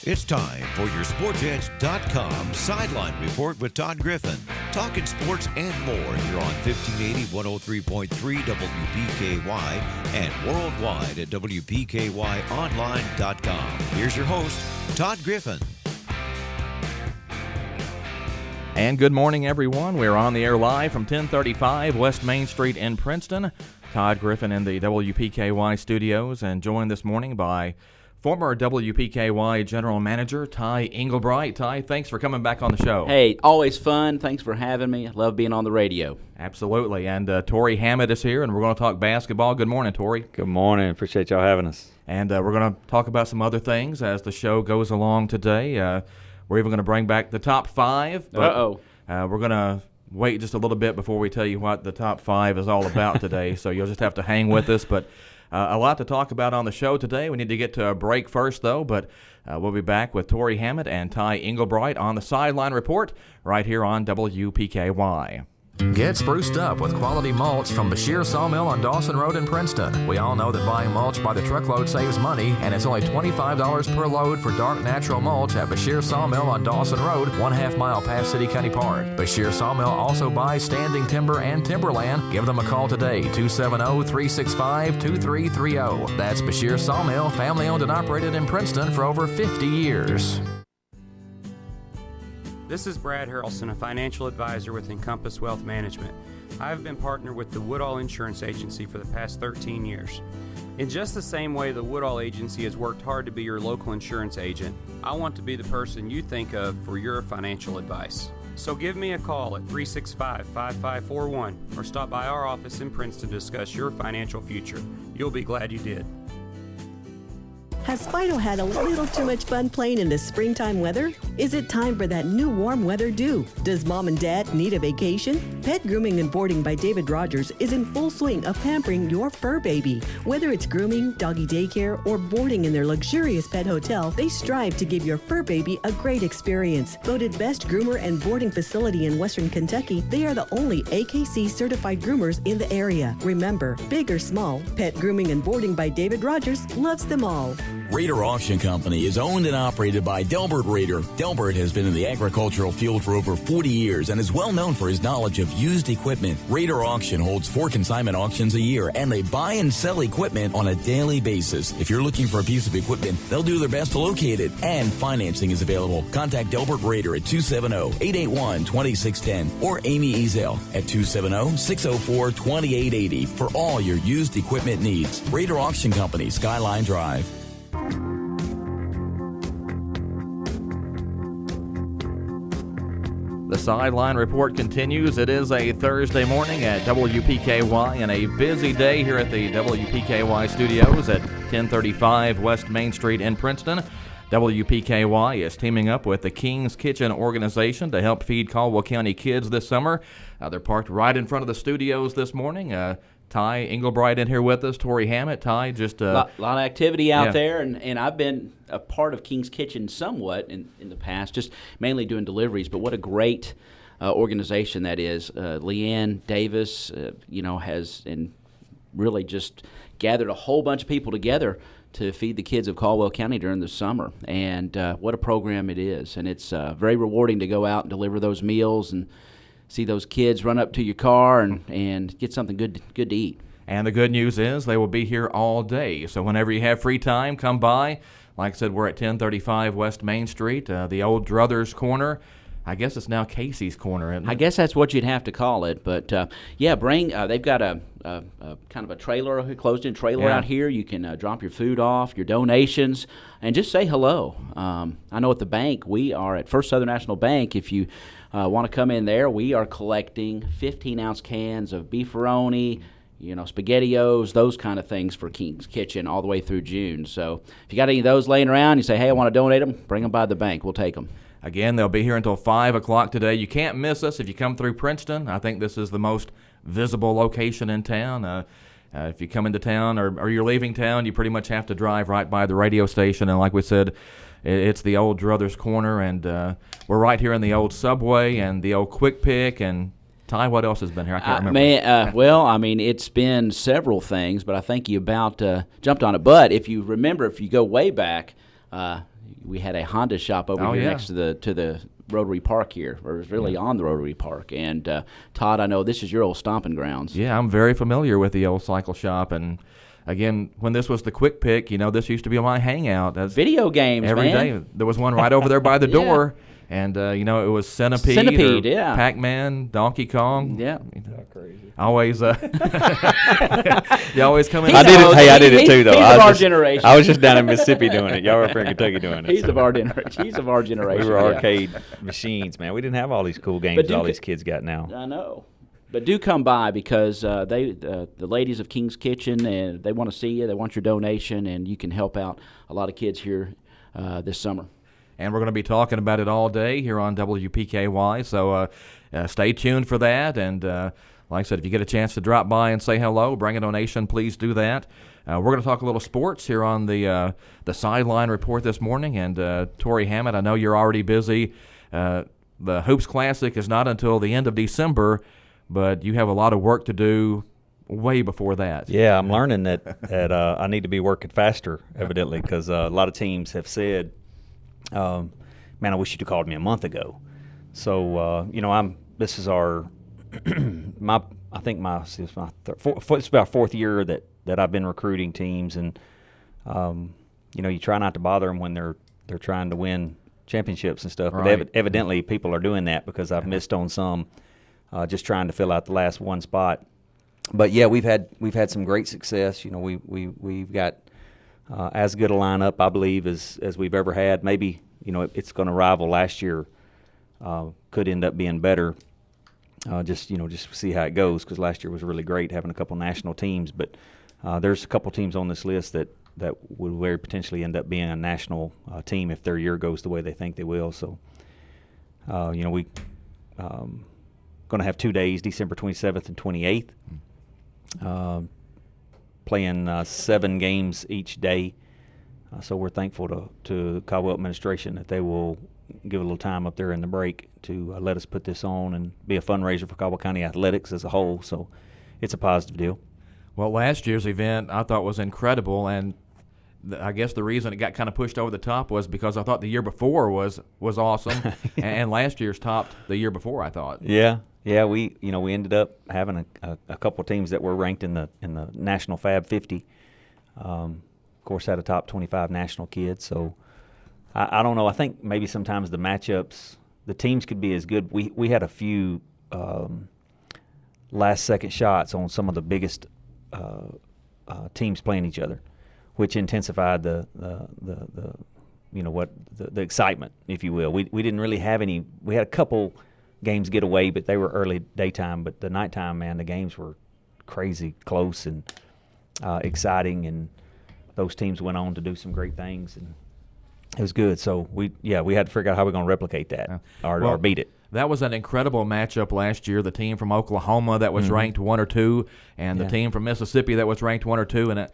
It's time for your SportsEdge.com Sideline Report with Todd Griffin. Talking sports and more here on 1580, 103.3 WPKY and worldwide at WPKYonline.com. Here's your host, Todd Griffin. And good morning, everyone. We're on the air live from 1035 West Main Street in Princeton. Todd Griffin in the WPKY studios, and joined this morning by former WPKY General Manager Ty Engelbright. Ty, thanks for coming back on the show. Hey, always fun. Thanks for having me. I love being on the radio. Absolutely. And Tori Hammett is here, and we're going to talk basketball. Good morning, Tori. Good morning. Appreciate y'all having us. And we're going to talk about some other things as the show goes along today. We're even going to bring back the top five. But, we're going to wait just a little bit before we tell you what the top five is all about today, so you'll just have to hang with us. But a lot to talk about on the show today. We need to get to a break first, though, but we'll be back with Tori Hammett and Ty Engelbright on the Sideline Report right here on WPKY. Get spruced up with quality mulch from Bashir Sawmill on Dawson Road in Princeton. We all know that buying mulch by the truckload saves money, and it's only $25 per load for dark natural mulch at Bashir Sawmill on Dawson Road, 1/2 mile past City County Park. Bashir Sawmill also buys standing timber and timberland. Give them a call today, 270-365-2330. That's Bashir Sawmill, family owned and operated in Princeton for over 50 years. This is Brad Harrelson, a financial advisor with Encompass Wealth Management. I have been partnered with the Woodall Insurance Agency for the past 13 years. In just the same way the Woodall Agency has worked hard to be your local insurance agent, I want to be the person you think of for your financial advice. So give me a call at 365-5541 or stop by our office in Princeton to discuss your financial future. You'll be glad you did. Has Fido had a little too much fun playing in the springtime weather? Is it time for that new warm weather dew? Does mom and dad need a vacation? Pet Grooming and Boarding by David Rogers is in full swing of pampering your fur baby. Whether it's grooming, doggy daycare, or boarding in their luxurious pet hotel, they strive to give your fur baby a great experience. Voted best groomer and boarding facility in Western Kentucky, they are the only AKC certified groomers in the area. Remember, big or small, Pet Grooming and Boarding by David Rogers loves them all. Raider Auction Company is owned and operated by Delbert Raider. Delbert has been in the agricultural field for over 40 years and is well known for his knowledge of used equipment. Raider Auction holds 4 consignment auctions a year, and they buy and sell equipment on a daily basis. If you're looking for a piece of equipment, they'll do their best to locate it, and financing is available. Contact Delbert Raider at 270-881-2610 or Amy Ezel at 270-604-2880 for all your used equipment needs. Raider Auction Company, Skyline Drive. The Sideline Report continues. It is a Thursday morning at WPKY and a busy day here at the WPKY studios at 1035 West Main Street in Princeton. WPKY is teaming up with the King's Kitchen organization to help feed Caldwell County kids this summer. They're parked right in front of the studios this morning. Ty Engelbright in here with us, Tori Hammett. Ty, just a lot of activity out there, and I've been a part of King's Kitchen somewhat in the past, just mainly doing deliveries. But what a great organization that is. Leanne Davis, has and really just gathered a whole bunch of people together to feed the kids of Caldwell County during the summer. And what a program it is, and it's very rewarding to go out and deliver those meals and see those kids run up to your car and get something good to eat. And the good news is they will be here all day. So whenever you have free time, come by. Like I said, we're at 1035 West Main Street, the old Druthers Corner. I guess it's now Casey's Corner, isn't it? I guess that's what you'd have to call it. But, they've got a kind of a trailer, a closed-in trailer out here. You can drop your food off, your donations, and just say hello. I know at the bank, we are at First Southern National Bank. If you want to come in there, we are collecting 15-ounce cans of beefaroni, SpaghettiOs, those kind of things for King's Kitchen all the way through June. So if you got any of those laying around, you say, hey, I want to donate them, bring them by the bank. We'll take them. Again, they'll be here until 5 o'clock today. You can't miss us if you come through Princeton. I think this is the most visible location in town. If you come into town or you're leaving town, you pretty much have to drive right by the radio station. And like we said, it's the old Druthers Corner, and we're right here in the old Subway and the old Quick Pick. And Ty, what else has been here? I can't remember. It's been several things, but I think you about jumped on it. But if you remember, if you go way back, we had a Honda shop over here next to the Rotary Park here, or it was really on the Rotary Park. And Todd, I know this is your old stomping grounds. Yeah, I'm very familiar with the old cycle shop. And again, when this was the Quick Pick, this used to be my hangout. That's video games, every day. There was one right over there by the door. And, it was Centipede, Pac-Man, Donkey Kong. Yeah. Crazy. Always, you always come in. I did it too, though. He's of our generation. I was just down in Mississippi doing it. Y'all were up here in Kentucky doing it. He's of our generation. We were arcade machines, man. We didn't have all these cool games that all these kids got now. I know. But do come by because the ladies of King's Kitchen, and they want to see you. They want your donation, and you can help out a lot of kids here this summer. And we're going to be talking about it all day here on WPKY, so stay tuned for that. And like I said, if you get a chance to drop by and say hello, bring a donation, please do that. We're going to talk a little sports here on the Sideline Report this morning. And Tori Hammett, I know you're already busy. The Hoops Classic is not until the end of December, but you have a lot of work to do way before that. Yeah, I'm learning that I need to be working faster, evidently, because a lot of teams have said, man, I wish you'd have called me a month ago. So, this is our, it's about fourth year that I've been recruiting teams. And, you try not to bother them when they're trying to win championships and stuff. Right. But evidently people are doing that because I've missed on some, just trying to fill out the last one spot. But yeah, we've had some great success. We've got as good a lineup, I believe, as we've ever had. Maybe it's going to rival last year. Could end up being better. Just see how it goes, because last year was really great having a couple national teams. But there's a couple teams on this list that would very potentially end up being a national team if their year goes the way they think they will. So we going to have 2 days, December 27th and 28th. Playing 7 games each day. So we're thankful to the Caldwell administration that they will give a little time up there in the break to let us put this on and be a fundraiser for Caldwell County athletics as a whole. So it's a positive deal. Well, last year's event I thought was incredible, and I guess the reason it got kind of pushed over the top was because I thought the year before was awesome, and last year's topped the year before, I thought. Yeah, we ended up having a couple of teams that were ranked in the National Fab 50. Of course, had a top 25 national kid. So I don't know. I think maybe sometimes the matchups, the teams could be as good. We had a few last second shots on some of the biggest teams playing each other, which intensified the excitement, if you will. We didn't really have any. We had a couple games get away, but they were early daytime. But the nighttime, man, the games were crazy close and exciting, and those teams went on to do some great things, and it was good. So we had to figure out how we're going to replicate that or beat it. That was an incredible matchup last year. The team from Oklahoma that was ranked 1 or 2, and the team from Mississippi that was ranked 1 or 2, and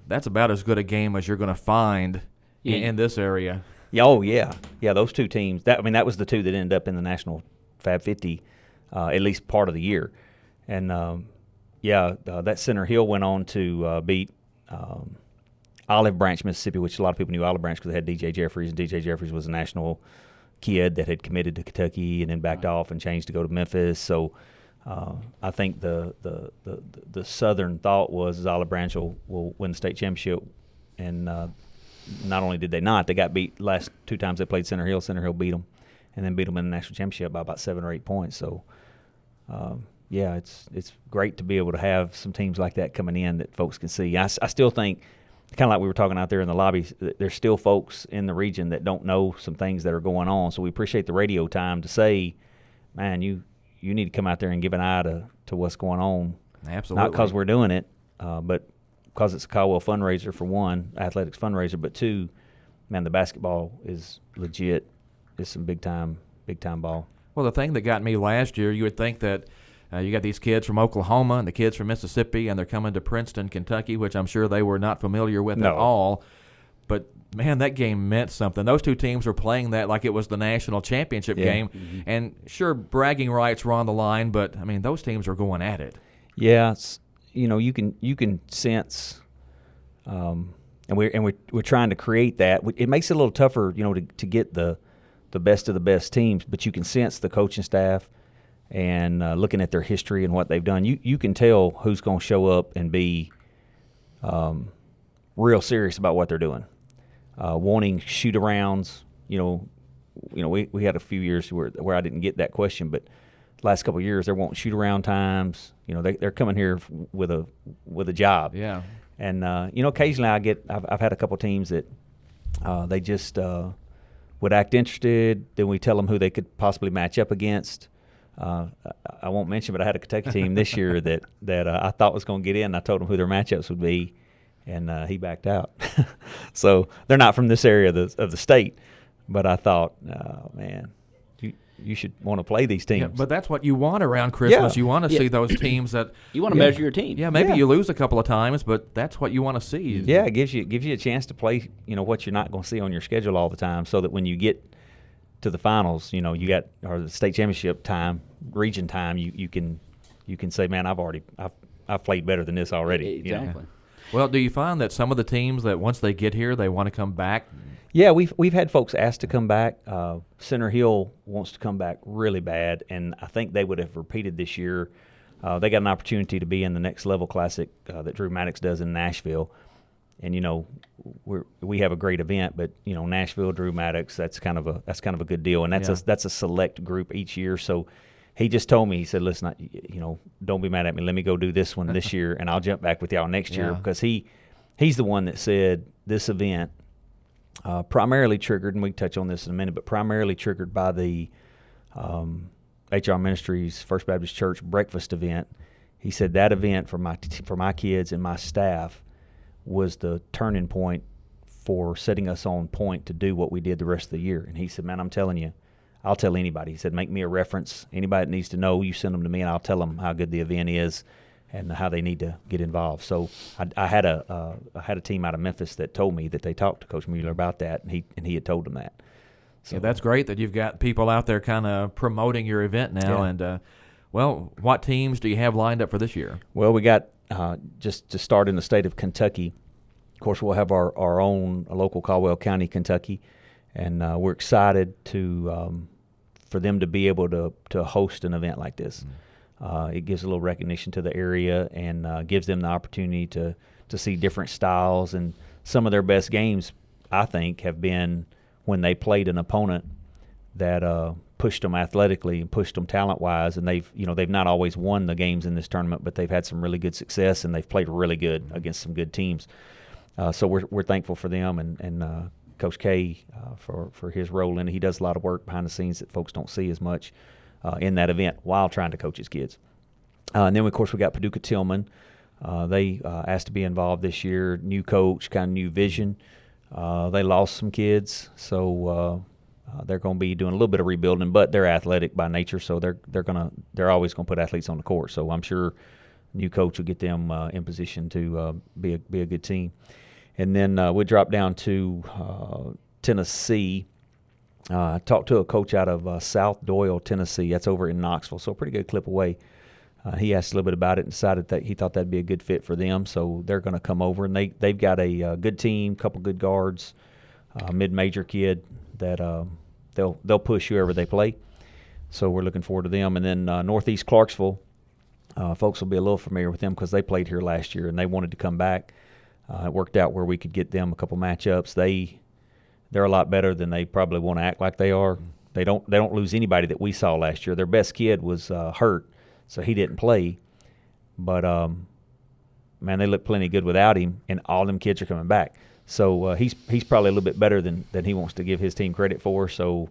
that's about as good a game as you're going to find in this area. Oh yeah. Those two teams. That was the two that ended up in the National Fab 50, at least part of the year, and that Center Hill went on to beat Olive Branch, Mississippi, which a lot of people knew Olive Branch because they had DJ Jeffries, and DJ Jeffries was a national kid that had committed to Kentucky and then backed off and changed to go to Memphis. So I think the Southern thought was Olive Branch will win the state championship, and not only did they not, they got beat last 2 times they played Center Hill. Center Hill beat them, and then beat them in the national championship by about 7 or 8 points. So it's great to be able to have some teams like that coming in that folks can see. I still think, kind of like we were talking out there in the lobby, there's still folks in the region that don't know some things that are going on. So we appreciate the radio time to say, man, you need to come out there and give an eye to what's going on. Absolutely. Not because we're doing it, but because it's a Caldwell fundraiser, for one, athletics fundraiser, but 2, man, the basketball is legit. It's some big time ball. Well, the thing that got me last year, you would think that you got these kids from Oklahoma and the kids from Mississippi, and they're coming to Princeton, Kentucky, which I'm sure they were not familiar with at all. But, man, that game meant something. Those 2 teams were playing that like it was the national championship game. Mm-hmm. And, sure, bragging rights were on the line, but, I mean, those teams were going at it. Yeah, you can sense we're trying to create that. It makes it a little tougher, to get the best of the best teams, but you can sense the coaching staff and looking at their history and what they've done. You can tell who's going to show up and be real serious about what they're doing, wanting shoot-arounds. We had a few years where I didn't get that question, but the last couple of years they're wanting shoot-around times. They're coming here with a job. Yeah. And occasionally I've had a couple teams that they just would act interested. Then we tell them who they could possibly match up against. I won't mention, but I had a Kentucky team this year that I thought was going to get in. I told them who their matchups would be, and he backed out. So they're not from this area of the state, but I thought, oh, man, you should want to play these teams. Yeah, but that's what you want around Christmas. Yeah. You want to see those teams that you want to measure your team. Yeah, maybe you lose a couple of times, but that's what you want to see. Yeah, it gives you a chance to play, what you're not going to see on your schedule all the time, so that when you get to the finals, you got, or the state championship time, region time, you can say, man, I've played better than this already. Exactly. Well, do you find that some of the teams that once they get here, they want to come back? Yeah, we've had folks ask to come back. Center Hill wants to come back really bad, and I think they would have repeated this year. They got an opportunity to be in the Next Level Classic that Drew Maddox does in Nashville, and we have a great event, but Nashville, Drew Maddox, that's kind of a good deal, and that's a select group each year. So he just told me, he said, listen, don't be mad at me. Let me go do this one this year, and I'll jump back with y'all next year, because he's the one that said this event. Primarily triggered, and we can touch on this in a minute, but primarily triggered by the HR Ministries First Baptist Church breakfast event. He said that event for my kids and my staff was the turning point for setting us on point to do what we did the rest of the year. And he said, man, I'm telling you, I'll tell anybody. He said, make me a reference. Anybody that needs to know, you send them to me, and I'll tell them how good the event is and how they need to get involved. So I had a team out of Memphis that told me that they talked to Coach Mueller about that, and he had told them that. So that's great that you've got people out there kind of promoting your event now. Yeah. And what teams do you have lined up for this year? Well, we got just to start in the state of Kentucky. Of course, we'll have our own local Caldwell County, Kentucky, and we're excited for them to be able to host an event like this. It gives a little recognition to the area and gives them the opportunity to see different styles. And some of their best games, I think, have been when they played an opponent that pushed them athletically and pushed them talent-wise. And they've not always won the games in this tournament, but they've had some really good success, and they've played really good against some good teams. So we're thankful for them and Coach K for his role in it. He does a lot of work behind the scenes that folks don't see as much in that event while trying to coach his kids. And then, of course, we got Paducah Tillman. They asked to be involved this year. New coach, kind of new vision. They lost some kids, so they're going to be doing a little bit of rebuilding. But they're athletic by nature, so they're always going to put athletes on the court. So I'm sure new coach will get them in position to be a good team. And then we drop down to Tennessee. I talked to a coach out of South Doyle, Tennessee. That's over in Knoxville, so a pretty good clip away. He asked a little bit about it and decided that he thought that'd be a good fit for them, so they're going to come over. And they've got a good team, couple good guards, mid-major kid that they'll push whoever they play. So we're looking forward to them. And then Northeast Clarksville, folks will be a little familiar with them because they played here last year and they wanted to come back. It worked out where we could get them a couple matchups. They're a lot better than they probably want to act like they are. They don't lose anybody that we saw last year. Their best kid was hurt, so he didn't play. But man, they look plenty good without him, and all them kids are coming back. So he's probably a little bit better than he wants to give his team credit for. So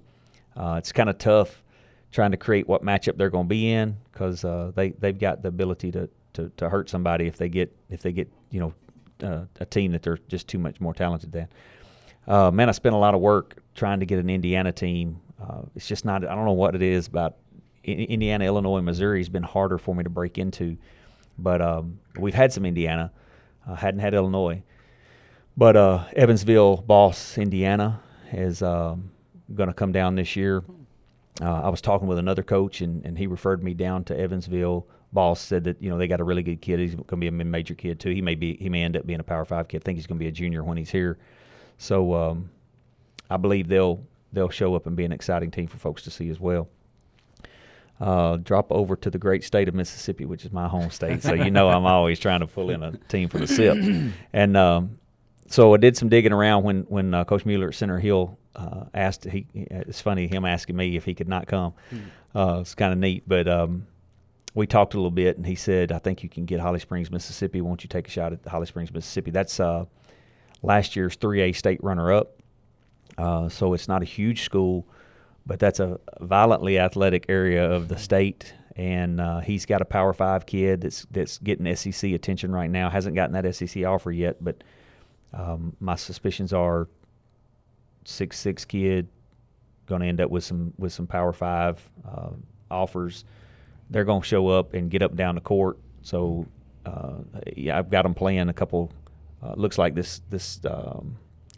it's kind of tough trying to create what matchup they're going to be in because they've got the ability to hurt somebody if they get a team that they're just too much more talented than. Man, I spent a lot of work trying to get an Indiana team. It's just not – I don't know what it is about Indiana, Illinois, Missouri has been harder for me to break into. But we've had some Indiana. Hadn't had Illinois. But Evansville, Boss, Indiana is going to come down this year. I was talking with another coach, and he referred me down to Evansville boss said that they got a really good kid. He's going to be a mid-major kid too. He may end up being a Power 5 kid. I think he's going to be a junior when he's here. So I believe they'll show up and be an exciting team for folks to see as well. Drop over to the great state of Mississippi, which is my home state. So I'm always trying to pull in a team for the SIP. And so I did some digging around when Coach Mueller at Center Hill asked. It's funny him asking me if he could not come. It's kind of neat, but we talked a little bit, and he said, "I think you can get Holly Springs, Mississippi. Won't you take a shot at Holly Springs, Mississippi?" That's last year's 3A state runner-up. So it's not a huge school, but that's a violently athletic area of the state. And he's got a Power 5 kid that's getting SEC attention right now. Hasn't gotten that SEC offer yet, but my suspicions are 6'6" kid, going to end up with some Power 5 offers. They're going to show up and get up and down the court. So I've got them playing a couple. Looks like this.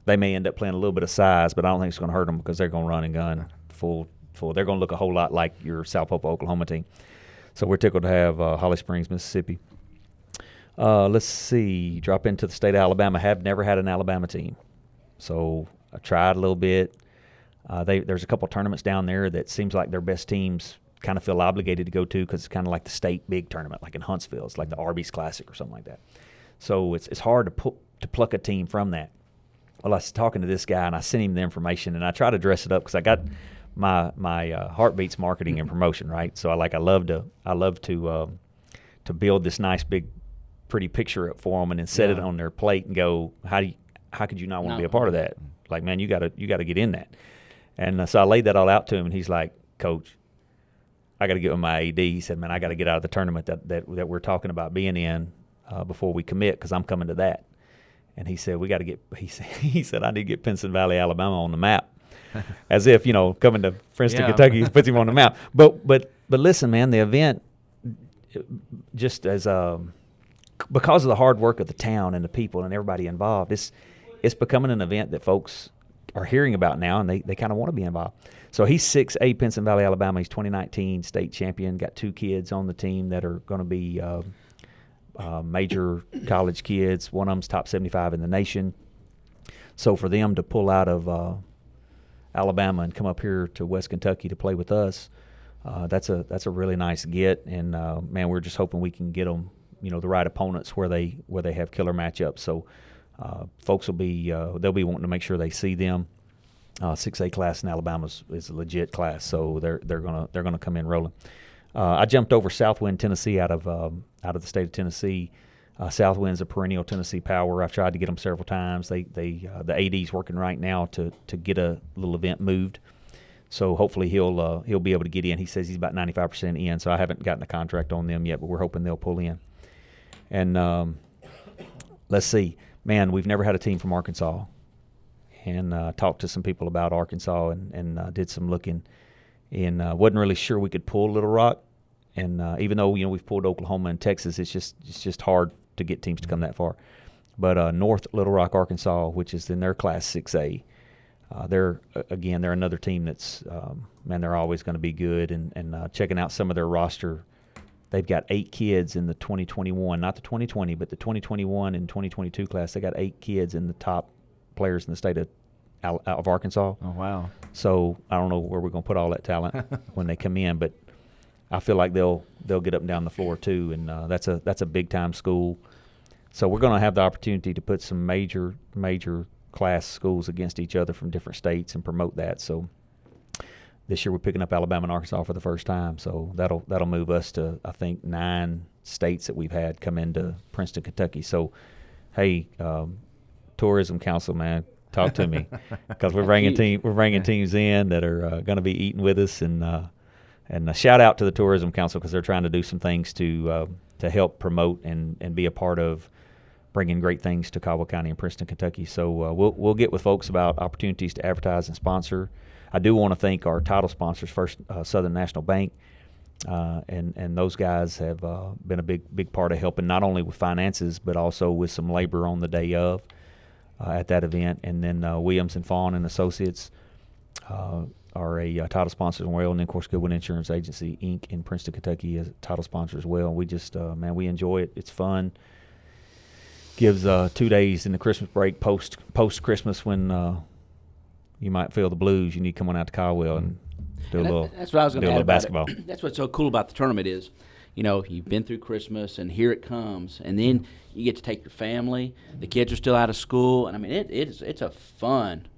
They may end up playing a little bit of size, but I don't think it's going to hurt them because they're going to run and gun full. They're going to look a whole lot like your South Popa, Oklahoma team. So we're tickled to have Holly Springs, Mississippi. Let's see. Drop into the state of Alabama. Have never had an Alabama team. So I tried a little bit. There's a couple tournaments down there that seems like their best teams kind of feel obligated to go to because it's kind of like the state big tournament, like in Huntsville. It's like the Arby's Classic or something like that. So it's hard to pluck a team from that. Well, I was talking to this guy, and I sent him the information, and I try to dress it up because I got my Heartbeats marketing and promotion, right? So I love to build this nice big pretty picture up for them and then set it on their plate and go, how could you not want to be a part of that? Like, man, you got to get in that. And so I laid that all out to him, and he's like, "Coach, I got to get with my AD." He said, "Man, I got to get out of the tournament that we're talking about being in before we commit because I'm coming to that." And he said, "We got to get." He said, "I need to get Pinson Valley, Alabama, on the map," as if coming to Princeton, Kentucky puts him on the map. But listen, man, the event just as because of the hard work of the town and the people and everybody involved, it's becoming an event that folks are hearing about now, and they kind of want to be involved. So he's 6A, Pinson Valley, Alabama. He's 2019 state champion. Got 2 kids on the team that are going to be major college kids. One of them's top 75 in the nation. So for them to pull out of Alabama and come up here to West Kentucky to play with us, that's a really nice get. And man, we're just hoping we can get them, the right opponents where they have killer matchups. So folks will be they'll be wanting to make sure they see them. 6A class in Alabama is a legit class, so they're gonna come in rolling. I jumped over Southwind, Tennessee, out of the state of Tennessee. Southwind's a perennial Tennessee power. I've tried to get them several times. The AD's working right now to get a little event moved. So hopefully he'll be able to get in. He says he's about 95% in, so I haven't gotten a contract on them yet, but we're hoping they'll pull in. And let's see. Man, we've never had a team from Arkansas. And talked to some people about Arkansas and did some looking. And wasn't really sure we could pull Little Rock. And even though, we've pulled Oklahoma and Texas, it's just hard to get teams to come that far. But North Little Rock, Arkansas, which is in their class 6A, they're another team that's, they're always going to be good. And checking out some of their roster, they've got 8 kids in the 2021, not the 2020, but the 2021 and 2022 class. They got 8 kids in the top players in the state of Arkansas. Oh, wow. So I don't know where we're going to put all that talent when they come in, but I feel like they'll get up and down the floor too, and that's a big-time school. So we're going to have the opportunity to put some major class schools against each other from different states and promote that. So this year we're picking up Alabama and Arkansas for the first time, so that'll move us to, I think, 9 states that we've had come into Princeton, Kentucky. So, hey, Tourism Council, man, talk to me because we're bringing teams in that are going to be eating with us, and a shout out to the Tourism Council because they're trying to do some things to help promote and be a part of bringing great things to Caldwell County and Princeton, Kentucky. So we'll get with folks about opportunities to advertise and sponsor. I do want to thank our title sponsors, First Southern National Bank, and those guys have been a big part of helping not only with finances but also with some labor on the day of at that event. And then Williams and Fawn and Associates, are a title sponsor as well, and then of course Goodwin Insurance Agency Inc. in Princeton, Kentucky is a title sponsor as well. We just we enjoy it. It's fun. Gives 2 days in the Christmas break post Christmas when you might feel the blues. You need to come on out to Caldwell and do a little. That's what I was going to add about basketball. That's what's so cool about the tournament is, you've been through Christmas and here it comes, and then you get to take your family. The kids are still out of school, and I mean it's a fun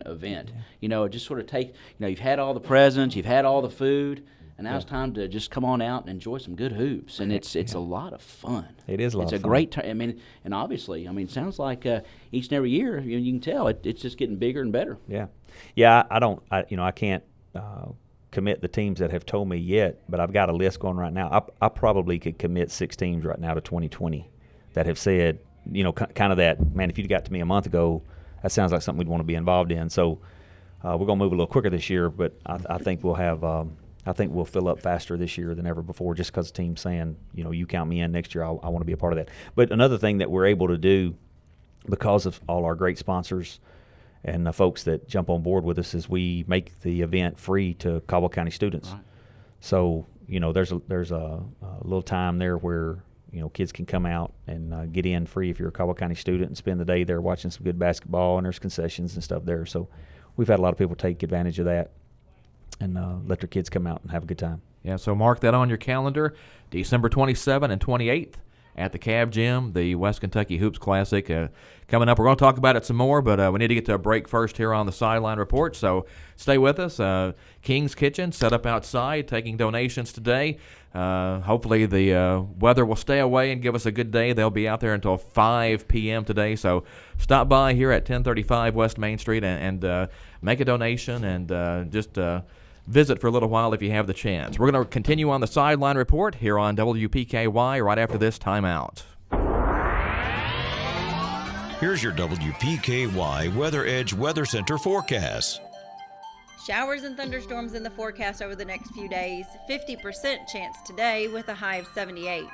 event. Just sort of take. You've had all the presents, you've had all the food. And now it's time to just come on out and enjoy some good hoops, and it's a lot of fun. It is a lot of fun. It's a great and obviously, it sounds like each and every year, you can tell it's just getting bigger and better. Yeah. I can't commit the teams that have told me yet, but I've got a list going right now. I probably could commit 6 teams right now to 2020 that have said, kind of that, man, if you'd got to me a month ago, that sounds like something we'd want to be involved in. So we're going to move a little quicker this year, but I think we'll have. I think we'll fill up faster this year than ever before, just because the team's saying, you count me in next year. I want to be a part of that. But another thing that we're able to do, because of all our great sponsors and the folks that jump on board with us, is we make the event free to Caldwell County students. Right. So there's a little time there where kids can come out and get in free if you're a Caldwell County student and spend the day there watching some good basketball, and there's concessions and stuff there. So we've had a lot of people take advantage of that and let their kids come out and have a good time. Yeah, so mark that on your calendar, December 27th and 28th at the Cab Gym, the West Kentucky Hoops Classic. Coming up, we're going to talk about it some more, but we need to get to a break first here on the Sideline Report, so stay with us. King's Kitchen set up outside, taking donations today. Hopefully the weather will stay away and give us a good day. They'll be out there until 5 p.m. today, so stop by here at 1035 West Main Street and make a donation and just visit for a little while if you have the chance. We're going to continue on the Sideline Report here on WPKY right after this timeout. Here's your WPKY Weather Edge Weather Center forecast. Showers and thunderstorms in the forecast over the next few days. 50% chance today with a high of 78.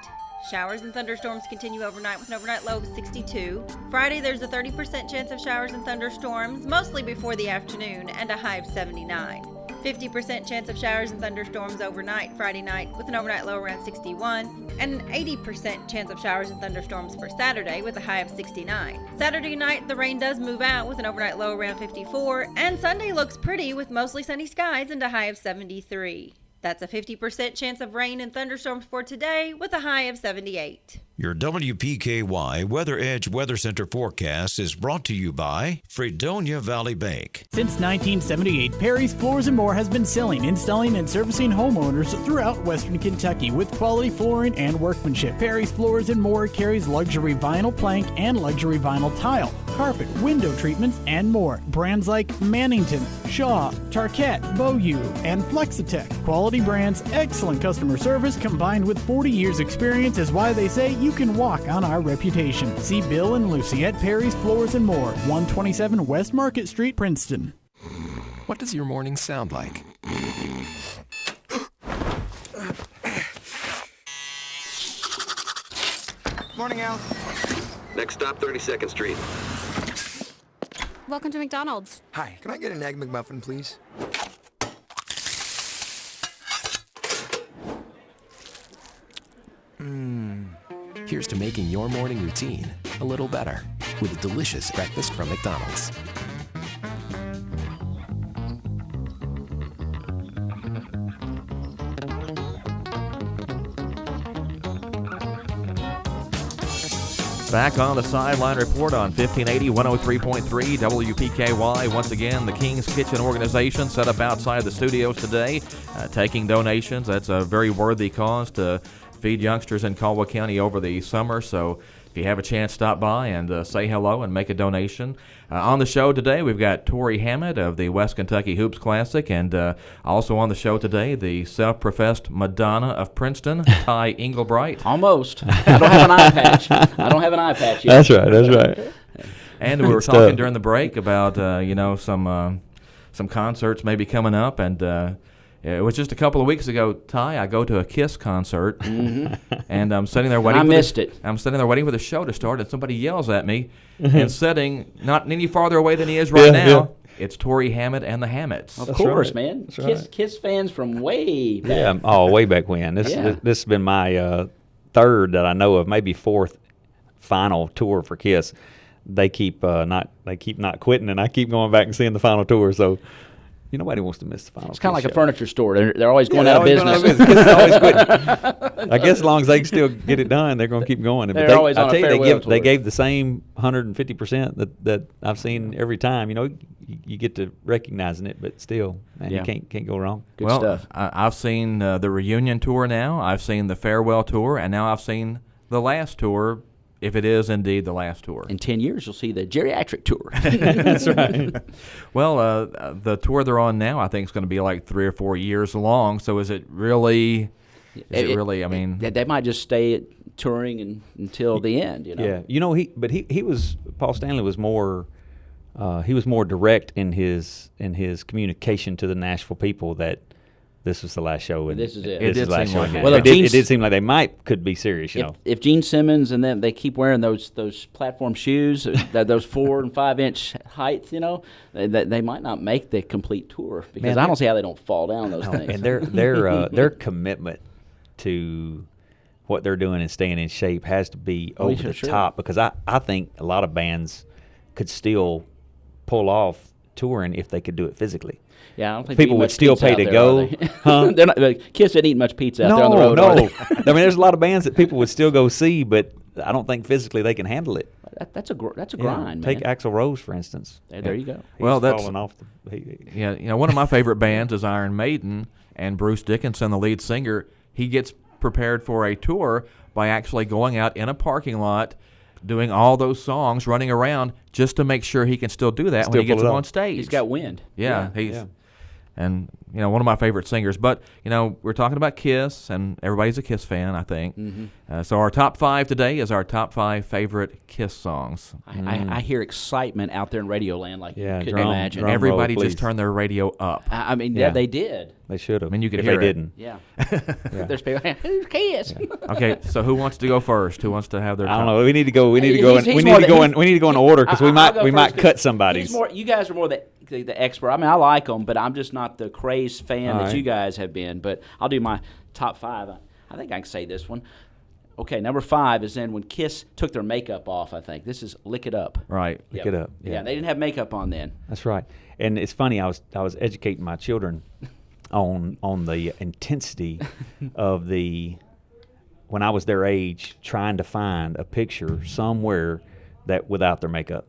Showers and thunderstorms continue overnight with an overnight low of 62. Friday, there's a 30% chance of showers and thunderstorms, mostly before the afternoon, and a high of 79. 50% chance of showers and thunderstorms overnight Friday night with an overnight low around 61, and an 80% chance of showers and thunderstorms for Saturday with a high of 69. Saturday night, the rain does move out with an overnight low around 54, and Sunday looks pretty with mostly sunny skies and a high of 73. That's a 50% chance of rain and thunderstorms for today with a high of 78. Your WPKY Weather Edge Weather Center forecast is brought to you by Fredonia Valley Bank. Since 1978, Perry's Floors & More has been selling, installing, and servicing homeowners throughout Western Kentucky with quality flooring and workmanship. Perry's Floors & More carries luxury vinyl plank and luxury vinyl tile, carpet, window treatments, and more. Brands like Mannington, Shaw, Tarkett, Beaulieu, and Flexitech. Quality brands, excellent customer service, combined with 40 years experience is why they say you can walk on our reputation. See Bill and Lucy at Perry's Floors & More, 127 West Market Street, Princeton. What does your morning sound like? Morning, Al. Next stop, 32nd Street. Welcome to McDonald's. Hi, can I get an Egg McMuffin, please? Here's to making your morning routine a little better with a delicious breakfast from McDonald's. Back on the Sideline Report on 1580, 103.3 WPKY. Once again, the King's Kitchen organization set up outside the studios today, taking donations. That's a very worthy cause to feed youngsters in Caldwell County over the summer. So if you have a chance, stop by and say hello and make a donation. On the show today, we've got Tori Hammett of the West Kentucky Hoops Classic, and also on the show today, the self-professed Madonna of Princeton, Ty Englebright. Almost. I don't have an eye patch. Yet. That's right. That's right. And we were talking during the break about some concerts maybe coming up, and It was just a couple of weeks ago, Ty. I go to a Kiss concert, and I'm sitting there waiting. I missed it. I'm sitting there waiting for the show to start, and somebody yells at me, and sitting not any farther away than he is right now. It's Torrey Hammett and the Hammets. Of course, man. Kiss fans from way back. Yeah, way back when. This has been my third that I know of, maybe fourth final tour for Kiss. They keep not quitting, and I keep going back and seeing the final tour. So. Nobody wants to miss the final. It's kind of like a furniture store. They're always going out of business. I guess as long as they can still get it done, they're going to keep going. They're always on a farewell tour. They gave the same 150% that I've seen every time. You get to recognizing it, but still, man, you can't go wrong. Good stuff. I've seen the reunion tour now. I've seen the farewell tour, and now I've seen the last tour. If it is indeed the last tour. In 10 years, you'll see the geriatric tour. That's right. Well, the tour they're on now, I think, is going to be like 3 or 4 years long. So is it really? I mean, they might just stay touring until the end. Yeah, he was Paul Stanley was more. He was more direct in his communication to the Nashville people that. This was the last show. And this is it. It did seem like it. Well, it did seem like they could be serious, If Gene Simmons and them, they keep wearing those platform shoes, those 4 and 5 inch heights, they might not make the complete tour because I don't see how they don't fall down those things. And their commitment to what they're doing and staying in shape has to be over the top because I think a lot of bands could still pull off touring if they could do it physically. Yeah, I don't think people would still pay to go. Huh? They're not, Kiss didn't eat much pizza out there on the road. No. I mean, there's a lot of bands that people would still go see, but I don't think physically they can handle it. That's a grind, man. Take Axl Rose, for instance. There you go. That's falling off one of my favorite bands is Iron Maiden, and Bruce Dickinson, the lead singer, he gets prepared for a tour by actually going out in a parking lot, doing all those songs, running around just to make sure he can still do that when he gets up on stage. He's got wind. And, one of my favorite singers. But, we're talking about Kiss, and everybody's a Kiss fan, I think. Mm-hmm. So our top 5 today is our top 5 favorite Kiss songs. I hear excitement out there in Radio Land like you couldn't imagine. Everybody just turned their radio up. I mean, they did. They should have. I mean, you could if hear they it. Didn't. Yeah. There's people, who's Kiss? Okay, so who wants to go first? Who wants to have their I don't know. We need to go. We need to go in order because we might cut somebody's. You guys are more the expert. I mean, I like them, but I'm just not the crazed fan that you guys have been. But I'll do my top 5. I think I can say this one. Okay, number 5 is then when Kiss took their makeup off, I think. This is Lick It Up. Right. Lick It Up. Yeah, they didn't have makeup on then. That's right. And it's funny, I was educating my children on the intensity of when I was their age, trying to find a picture somewhere that without their makeup.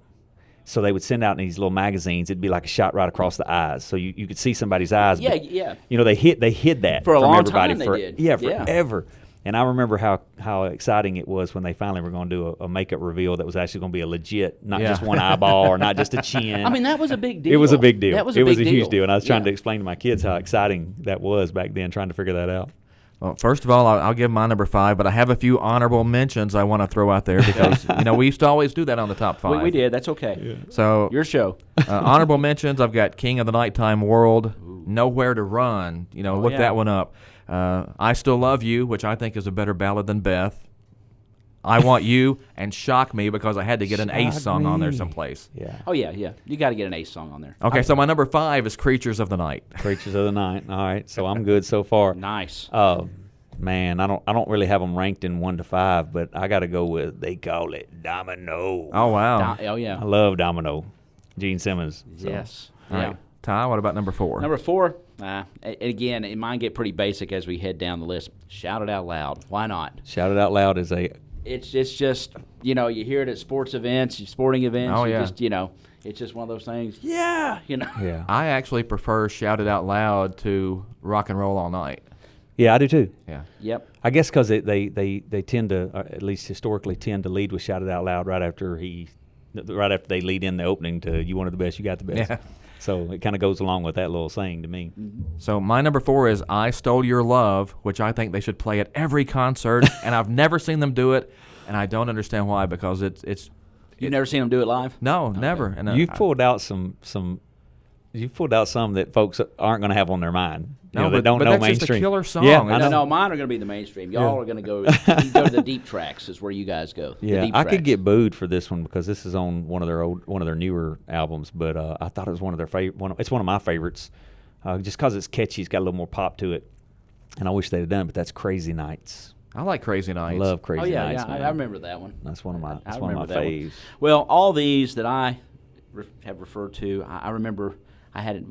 So they would send out in these little magazines. It'd be like a shot right across the eyes, so you could see somebody's eyes. Yeah, but, yeah. They hid that for a from long everybody time. They did. Yeah, forever. And I remember how exciting it was when they finally were going to do a makeup reveal that was actually going to be a legit, not just one eyeball or not just a chin. I mean, that was a big deal. It was a big deal. That was a big deal. huge deal. And I was trying to explain to my kids how exciting that was back then, trying to figure that out. Well, first of all, I'll give my number 5, but I have a few honorable mentions I want to throw out there because, we used to always do that on the top 5. We did. That's okay. Yeah. So your show. Honorable mentions, I've got King of the Nighttime World, Nowhere to Run. Look that one up. I Still Love You, which I think is a better ballad than Beth. I Want You, and Shock Me because I had to get an Ace song on there someplace. Yeah. Oh, yeah. You got to get an Ace song on there. Okay, so my number 5 is Creatures of the Night. Creatures of the Night. All right, so I'm good so far. Nice. Man, I don't really have them ranked in 1 to 5, but I got to go with They Call It Domino. Oh, wow. Oh, yeah. I love Domino. Gene Simmons. So. Yes. All right. Ty, what about number 4? Number 4, again, mine get pretty basic as we head down the list. Shout It Out Loud. Why not? Shout It Out Loud is It's just, you hear it at sports events, sporting events. Oh, yeah. It's just one of those things. Yeah, Yeah. I actually prefer Shout It Out Loud to Rock and Roll All Night. Yeah, I do too. Yeah. Yep. I guess because they tend to, at least historically, tend to lead with "Shout It Out Loud" right after they lead in the opening to "You Wanted the Best, You Got the Best." Yeah. So it kind of goes along with that little saying to me. So my number 4 is "I Stole Your Love," which I think they should play at every concert, and I've never seen them do it, and I don't understand why because it's. You've never seen them do it live? No, never. And you've pulled out some You pulled out some that folks aren't going to have on their mind. No, they don't but know that's mainstream. just a killer song. Yeah, No, mine are going to be the mainstream. Y'all are going to go. You go to the deep tracks is where you guys go. Yeah, the deep I tracks. could get booed for this one because this is on one of their newer albums, but I thought it was one of their favorite. It's one of my favorites, just because it's catchy. It's got a little more pop to it, and I wish they'd have done it. But that's Crazy Nights. I like Crazy Nights. I love Crazy Nights. Yeah, man. I remember that one. That's one of my that faves. one. Well, all these that I have referred to, I remember. I had, an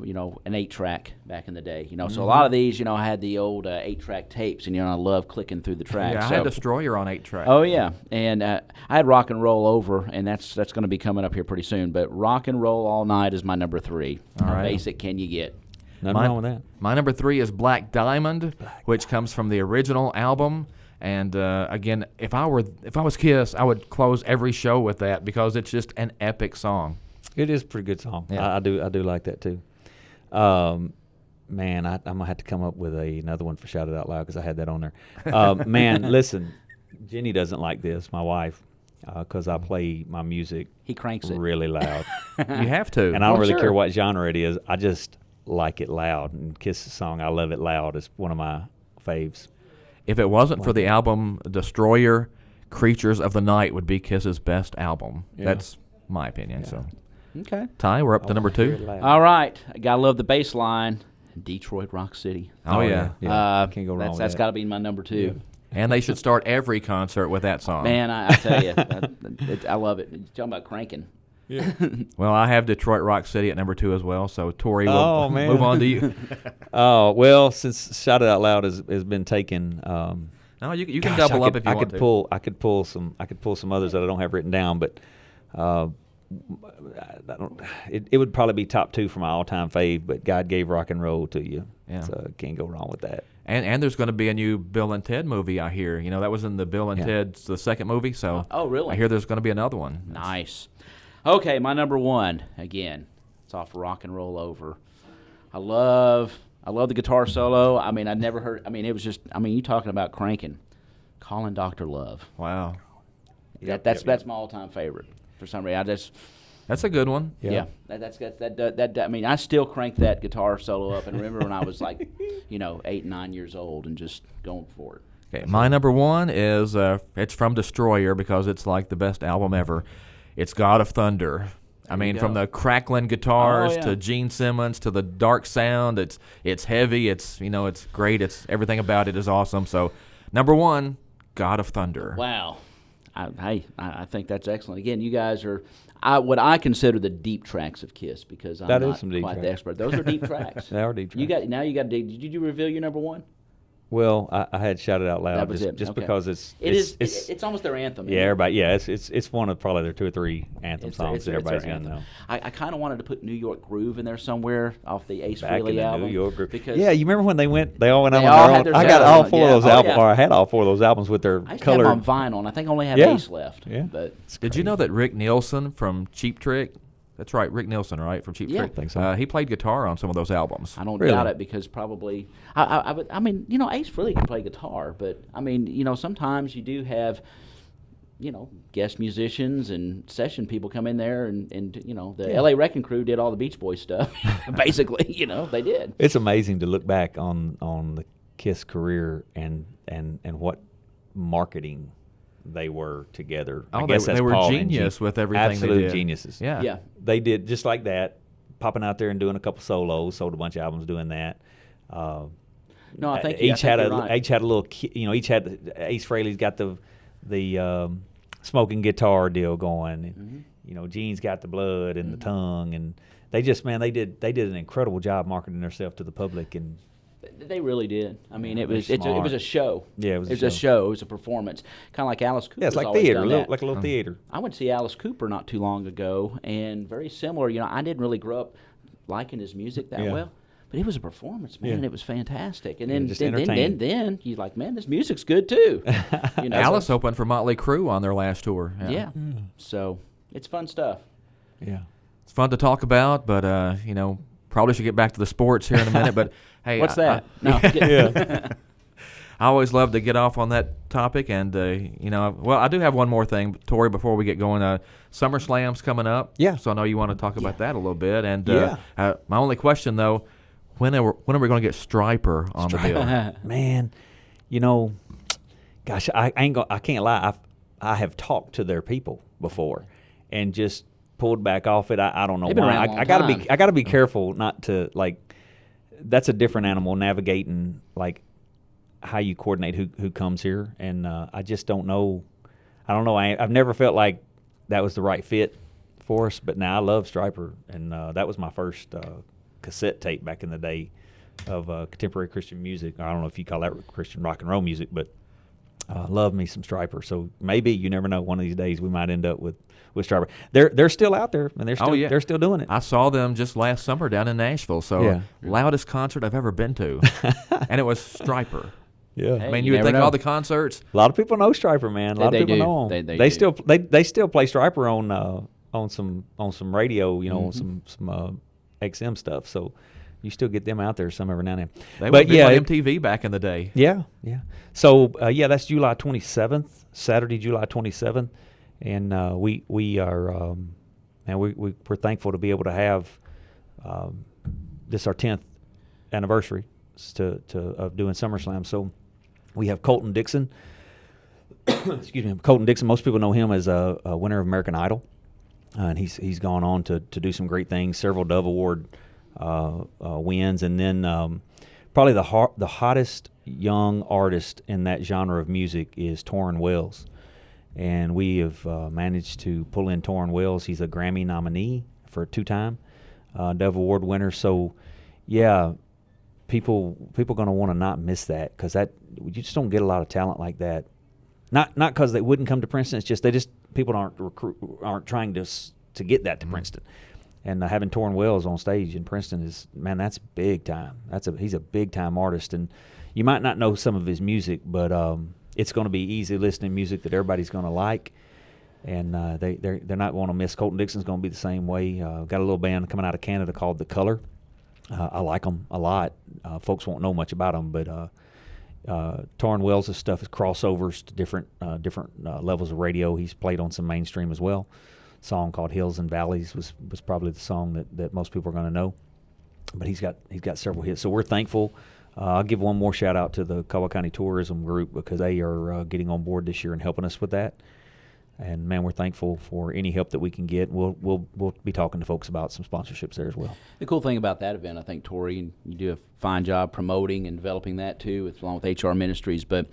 8-track back in the day, So a lot of these, I had the old 8-track tapes, and I love clicking through the tracks. Yeah, I had Destroyer on 8-track. Oh yeah, and I had Rock and Roll Over, and that's going to be coming up here pretty soon. But Rock and Roll All Night is my number 3. All How right. basic can you get? Nothing wrong with that. My number 3 is Black Diamond, which comes from the original album. And again, if I was Kiss, I would close every show with that because it's just an epic song. It is a pretty good song. Yeah. I do like that too. Man, I'm gonna have to come up with another one for Shout It Out Loud because I had that on there. Man, listen, Jenny doesn't like this, my wife, because I play my music. He cranks it really loud. You have to, and I don't really care what genre it is. I just like it loud. And Kiss's song, I Love It Loud, is one of my faves. If it wasn't for the album Destroyer, Creatures of the Night would be Kiss's best album. Yeah. That's my opinion. Yeah. So, okay, Ty, we're up to number 2. All right, I gotta love the bass line. Detroit Rock City. Oh yeah. Can't go wrong with that's that. got to be my number 2. Yeah. And they should start every concert with that song. Man, I tell you, I love it. You're talking about cranking. Yeah. Well, I have Detroit Rock City at number 2 as well. So, Tori, Oh, we'll man. move on to you. Oh, well, since Shout It Out Loud has been taken. No, you can double up if you want to. I could pull some others that I don't have written down, but it would probably be top 2 for my all-time fave. But God Gave Rock and Roll to You. Yeah. So can't go wrong with that. And there's going to be a new Bill and Ted movie, I hear. That was in the Bill and Ted's the second movie. So oh, really? I hear there's going to be another one. Nice. Okay, my number 1 again. It's off Rock and Roll Over. I love the guitar solo. I mean, I'd never heard. I mean, it was just. I mean, you talking about cranking. Calling Dr. Love. Wow. That's my all-time favorite for some reason. That's a good one. Yeah. That. I mean, I still crank that guitar solo up, and remember when I was like, 8, 9 years old, and just going for it. Okay, my number 1 is it's from Destroyer because it's like the best album ever. It's God of Thunder. I mean, from the crackling guitars to Gene Simmons to the dark sound, it's heavy. It's it's great. It's everything about it is awesome. So, number 1, God of Thunder. Wow. I think that's excellent. Again, you guys are what I consider the deep tracks of Kiss because I'm not quite the expert. Those are deep tracks. They are deep tracks. You got. Did you reveal your number 1? Well, I had Shout It Out Loud That was just because it's almost their anthem. Yeah, everybody. Yeah, it's one of probably their 2 or 3 anthem songs that everybody's gonna know. I kind of wanted to put New York Groove in there somewhere off the Ace Back Frehley in the album. New York Groove. Because yeah, you remember when they all went out they on all their had own? theirs I got out. all 4 of those Yeah. albums, or I had all 4 of those albums with their I used colored. to have them on vinyl, and I think I only have Ace left. Yeah. But Did you know that Rick Nielsen from Cheap Trick? That's right, Rick Nielsen, right, from Cheap Trick. I think so. He played guitar on some of those albums. I don't doubt it because probably I mean, Ace Frehley can play guitar, but I mean, sometimes you do have guest musicians and session people come in there and the LA Wrecking Crew did all the Beach Boys stuff. Basically, they did. It's amazing to look back on the Kiss career and what marketing they were together. Oh, I guess they were Paul genius with everything they absolute did. geniuses. Yeah. They did just like that, popping out there and doing a couple solos, sold a bunch of albums doing that. No, I think each had a little. Each had Ace Frehley's got the smoking guitar deal going. And, Gene's got the blood and the tongue, and they just they did an incredible job marketing themselves to the public. And they really did. I mean, it was a show. Yeah, it was a show. It was a performance, kind of like Alice Cooper. Yeah, it's like theater, like a little theater. I went to see Alice Cooper not too long ago, and very similar. I didn't really grow up liking his music that well, but it was a performance, man. Yeah. It was fantastic. And then you're like, man, this music's good too. Alice opened for Motley Crue on their last tour. Yeah. So it's fun stuff. Yeah, it's fun to talk about, but probably should get back to the sports here in a minute. But hey, what's that? No. I always love to get off on that topic, and I do have one more thing, Tori, before we get going. SummerSlam's coming up, so I know you want to talk about that a little bit. And my only question though, when are we going to get Striper on the bill? Man, gosh, I can't lie. I have talked to their people before, and just pulled back off it. I don't know why. I gotta be careful not to That's a different animal, navigating how you coordinate who comes here, and I just don't know. I don't know. I've never felt like that was the right fit for us, but now I love Striper, and that was my first cassette tape back in the day of contemporary Christian music. I don't know if you call that Christian rock and roll music, but love me some Striper. So maybe, you never know, one of these days we might end up with Striper. They're still out there, and they're still doing it. I saw them just last summer down in Nashville. So loudest concert I've ever been to, and it was Striper. Yeah, I mean, you would think all the concerts. A lot of people know Striper, man. A lot of people know them. They still play Striper on some radio, some XM stuff. So you still get them out there some every now and then. They were big on MTV back in the day. Yeah. So that's July 27th, Saturday, July 27th, and we are we're thankful to be able to have this our 10th anniversary of doing SummerSlam. So we have Colton Dixon. Excuse me, Colton Dixon. Most people know him as a winner of American Idol, and he's gone on to do some great things. Several Dove Award wins, and then probably the hottest young artist in that genre of music is Torrin Wells, and we have managed to pull in Torrin Wells. He's a Grammy nominee for a 2-time Dove Award winner. So people going to want to not miss that, because you just don't get a lot of talent like that. Not because they wouldn't come to Princeton. It's just people aren't trying to get that to Princeton. And having Torrin Wells on stage in Princeton that's big time. He's a big time artist, and you might not know some of his music, but it's going to be easy listening music that everybody's going to like, and they're not going to miss. Colton Dixon's going to be the same way. Got a little band coming out of Canada called The Color. I like them a lot. Folks won't know much about them, but Torrin Wells' stuff is crossovers to different levels of radio. He's played on some mainstream as well. A song called Hills and Valleys was probably the song that most people are going to know. But he's got several hits. So we're thankful. I'll give one more shout out to the Caldwell County Tourism Group, because they are getting on board this year and helping us with that. And man, we're thankful for any help that we can get. We'll be talking to folks about some sponsorships there as well. The cool thing about that event, I think, Tori, you do a fine job promoting and developing that too, along with HR Ministries. But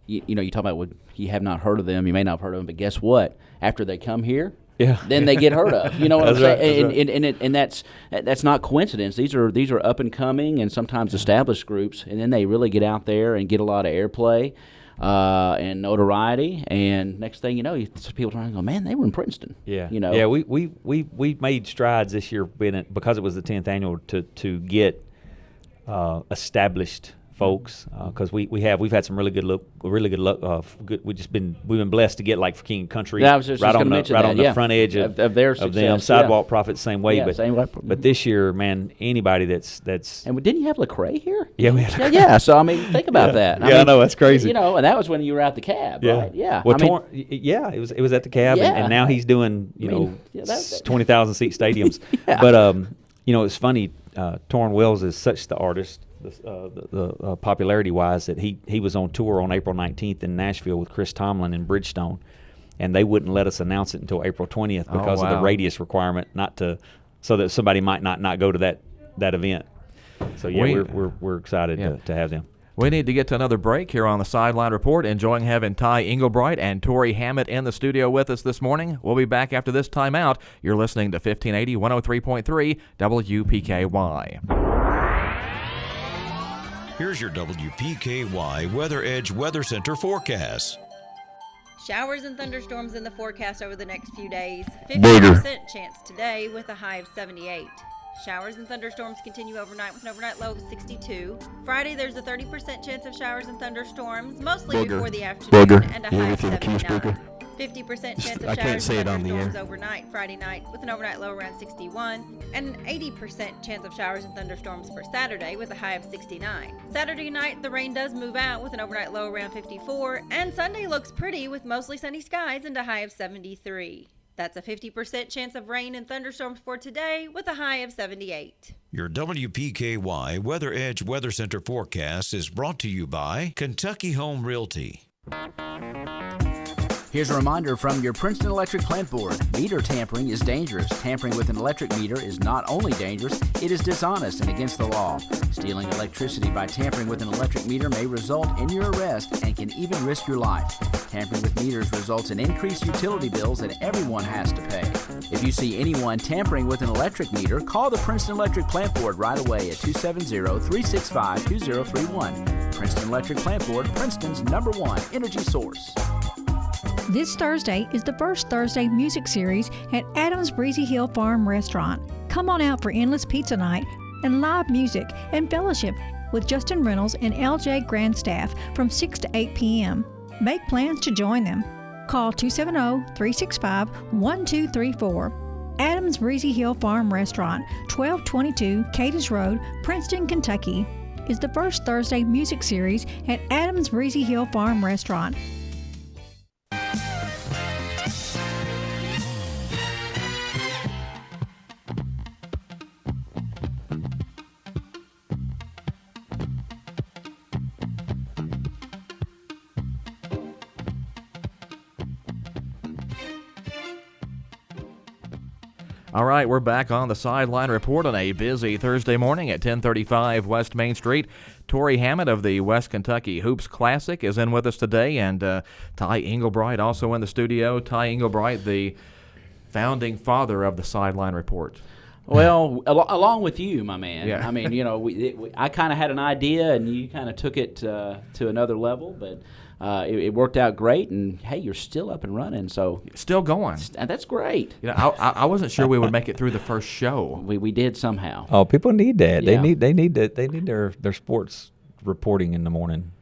you talk about what you have not heard of them, you may not have heard of them, but guess what? After they come here, then they get heard of. You know what I'm saying? Right. And that's not coincidence. These are up and coming and sometimes established groups, and then they really get out there and get a lot of airplay. And notoriety, and next thing you know, people trying to go, man, they were in Princeton. Yeah, we made strides this year because it was the 10th annual to get established folks, because we've had some really good luck. We've been blessed to get for King Country right on the front edge of their success, of them. Sidewalk Prophets same way, but this year, man, anybody that's and didn't you have Lecrae here? Yeah, we had So I mean, think about that. I know that's crazy. And that was when you were at the Cab, right? Yeah. Well, it was at the Cab, and now he's doing 20,000 seat stadiums. But it's funny. Torrin Wells is such the artist. The popularity-wise, that he was on tour on April 19th in Nashville with Chris Tomlin in Bridgestone, and they wouldn't let us announce it until April 20th because of the radius requirement, so that somebody might not go to that event. So we're excited to have them. We need to get to another break here on the Sideline Report. Enjoying having Ty Englebright and Tori Hammett in the studio with us this morning. We'll be back after this timeout. You're listening to 1580 103.3 WPKY. Here's your WPKY Weather Edge Weather Center forecast. Showers and thunderstorms in the forecast over the next few days. 50% chance today with a high of 78. Showers and thunderstorms continue overnight with an overnight low of 62. Friday, there's a 30% chance of showers and thunderstorms, mostly before the afternoon, and a high of 79. 50% chance of I showers can't say and it on the thunderstorms air. overnight Friday night with an overnight low around 61, and an 80% chance of showers and thunderstorms for Saturday with a high of 69. Saturday night, the rain does move out with an overnight low around 54, and Sunday looks pretty with mostly sunny skies and a high of 73. That's a 50% chance of rain and thunderstorms for today with a high of 78. Your WPKY Weather Edge Weather Center forecast is brought to you by Kentucky Home Realty. Here's a reminder from your Princeton Electric Plant Board. Meter tampering is dangerous. Tampering with an electric meter is not only dangerous, it is dishonest and against the law. Stealing electricity by tampering with an electric meter may result in your arrest and can even risk your life. Tampering with meters results in increased utility bills that everyone has to pay. If you see anyone tampering with an electric meter, call the Princeton Electric Plant Board right away at 270-365-2031. Princeton Electric Plant Board, Princeton's #1 energy source. This Thursday is the first Thursday music series at Adams Breezy Hill Farm Restaurant. Come on out for Endless Pizza Night and live music and fellowship with Justin Reynolds and LJ Grandstaff from 6 to 8 p.m. Make plans to join them. Call 270-365-1234. Adams Breezy Hill Farm Restaurant, 1222 Cadiz Road, Princeton, Kentucky, is the first Thursday music series at Adams Breezy Hill Farm Restaurant. All right, we're back on the Sideline Report on a busy Thursday morning at 1035 West Main Street. Tori Hammond of the West Kentucky Hoops Classic is in with us today, and Ty Englebright also in the studio. Ty Englebright, the founding father of the Sideline Report. Well, along with you, my man. Yeah. I mean, I kind of had an idea, and you kind of took it to another level, but it worked out great. And hey, you're still up and running, so still going. That's great. I wasn't sure we would make it through the first show. We did somehow. Oh, people need that. Yeah. They need their sports reporting in the morning.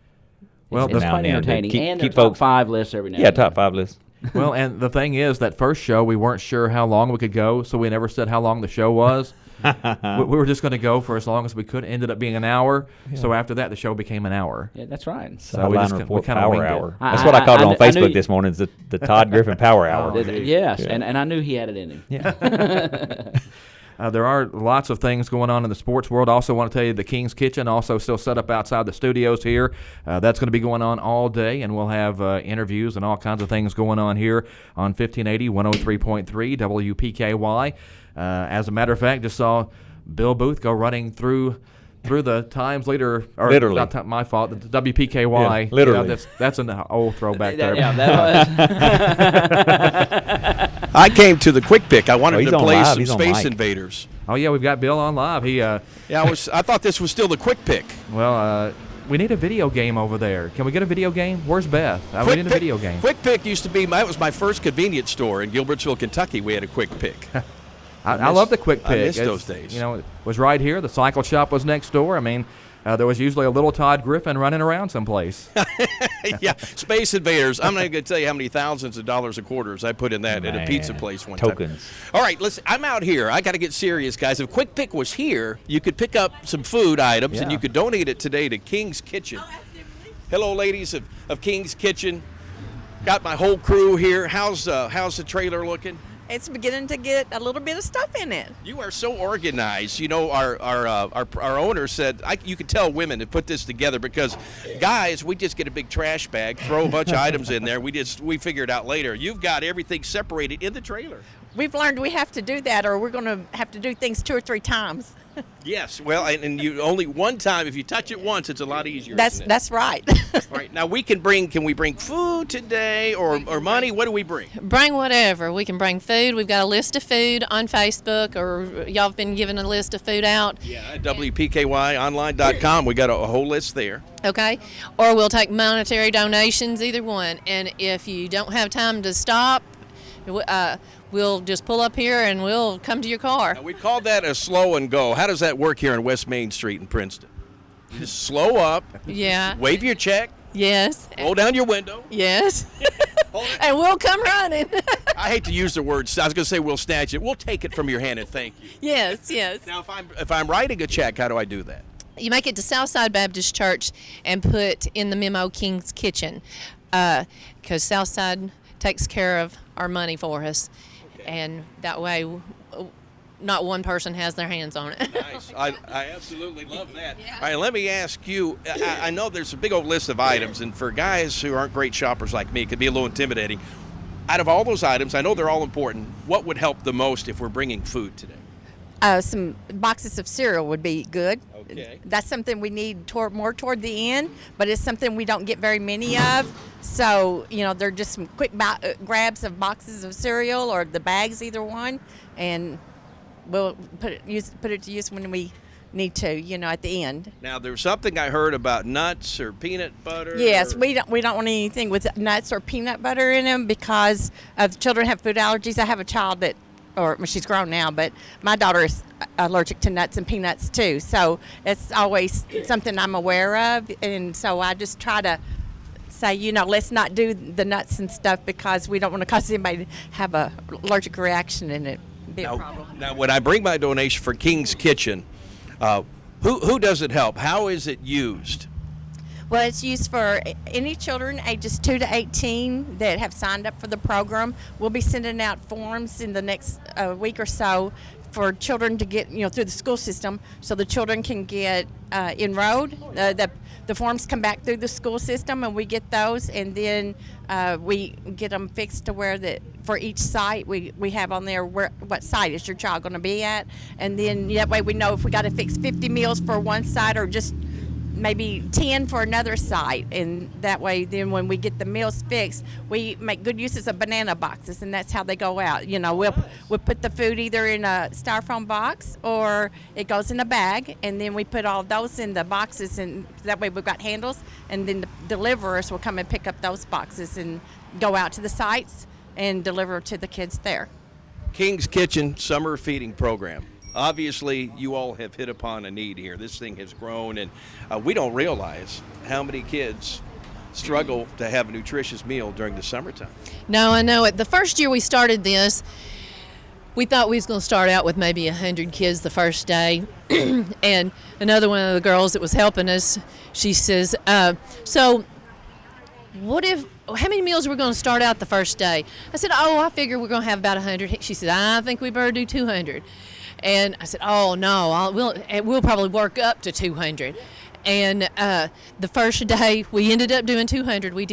Well, it's quite entertaining, and keep top 5 lists every now. Yeah, and then. top 5 lists. Well, and the thing is, that first show, we weren't sure how long we could go, so we never said how long the show was. we were just going to go for as long as we could. It ended up being an hour. Yeah. So after that, the show became an hour. Yeah, that's right. So we kind of Power Hour. That's what I called it on Facebook this morning, is the Todd Griffin Power Hour. Yes, yeah. and I knew he had it in him. Yeah. There are lots of things going on in the sports world. I also want to tell you the King's Kitchen also still set up outside the studios here. That's going to be going on all day, and we'll have interviews and all kinds of things going on here on 1580, 103.3 WPKY. As a matter of fact, just saw Bill Booth go running through the Times leader, or literally, not my fault, the WPKY. Yeah, literally. That's an old throwback there. Yeah, that was. I came to the quick pick. I wanted to play some Space Invaders. Oh yeah, we've got Bill on live. I thought this was still the quick pick. Well, we need a video game over there. Can we get a video game? Where's Beth? We need a video game. Quick Pick used to be that was my first convenience store in Gilbertsville, Kentucky. We had a Quick Pick. I love the Quick Pick. I miss those days. It was right here. The cycle shop was next door. I mean, there was usually a little Todd Griffin running around someplace. Yeah, Space Invaders. I'm not going to tell you how many thousands of dollars of quarters I put in that at a pizza place one time. All right, listen, I'm out here. I got to get serious, guys. If Quick Pick was here, you could pick up some food items, and you could donate it today to King's Kitchen. Hello, ladies of King's Kitchen. Got my whole crew here. How's the trailer looking? It's beginning to get a little bit of stuff in it. You are so organized. Our owner said you could tell women to put this together, because guys, we just get a big trash bag, throw a bunch of items in there. We figure it out later. You've got everything separated in the trailer. We've learned we have to do that, or we're going to have to do things 2 or 3 times. Yes, well, and you only one time. If you touch it once, it's a lot easier. That's right. All right, now can we bring food today or money? What do we bring? Bring whatever. We can bring food. We've got a list of food on Facebook, or y'all have been giving a list of food out. Yeah, at WPKYonline.com. We got a whole list there. Okay, or we'll take monetary donations, either one. And if you don't have time to stop, we'll just pull up here and we'll come to your car. Now, we call that a slow and go. How does that work here on West Main Street in Princeton? You just slow up. Yeah. Wave your check. Yes. Roll down your window. Yes. And we'll come running. I hate to use the word. I was going to say we'll snatch it. We'll take it from your hand and thank you. Yes. Now, if I'm writing a check, how do I do that? You make it to Southside Baptist Church and put in the memo King's Kitchen, because Southside takes care of our money for us, and that way not one person has their hands on it. Nice. I absolutely love that. All right, let me ask you, I know there's a big old list of items, and for guys who aren't great shoppers like me, it could be a little intimidating. Out of all those items, I know they're all important. What would help the most if we're bringing food today? Some boxes of cereal would be good. Okay. That's something we need more toward the end, but it's something we don't get very many of. So, they're just some quick grabs of boxes of cereal or the bags, either one, and we'll put it to use when we need to, at the end. Now, there's something I heard about nuts or peanut butter. Yes, we don't want anything with nuts or peanut butter in them because children have food allergies. I have a child she's grown now, but my daughter is allergic to nuts and peanuts too. So it's always something I'm aware of, and so I just try to say, let's not do the nuts and stuff because we don't want to cause anybody to have a allergic reaction and it be a problem. Now, when I bring my donation for King's Kitchen, who does it help? How is it used? Well, it's used for any children ages 2 to 18 that have signed up for the program. We'll be sending out forms in the next week or so for children to get, through the school system so the children can get enrolled. The forms come back through the school system and we get those, and then we get them fixed to where for each site we have on there what site is your child going to be at, and then that way we know if we got to fix 50 meals for one site or just maybe 10 for another site, and that way then when we get the meals fixed, we make good uses of banana boxes, and that's how they go out. We'll put the food either in a styrofoam box or it goes in a bag, and then we put all those in the boxes, and that way we've got handles, and then the deliverers will come and pick up those boxes and go out to the sites and deliver to the kids there. King's Kitchen Summer Feeding Program. Obviously, you all have hit upon a need here. This thing has grown, and we don't realize how many kids struggle to have a nutritious meal during the summertime. No, I know it. The first year we started this, we thought we was going to start out with maybe 100 kids the first day. And another one of the girls that was helping us, she says, so how many meals are we going to start out the first day? I said, I figure we're going to have about 100. She said, I think we better do 200. And I said, oh, no, we'll probably work up to 200. And the first day, we ended up doing 200. We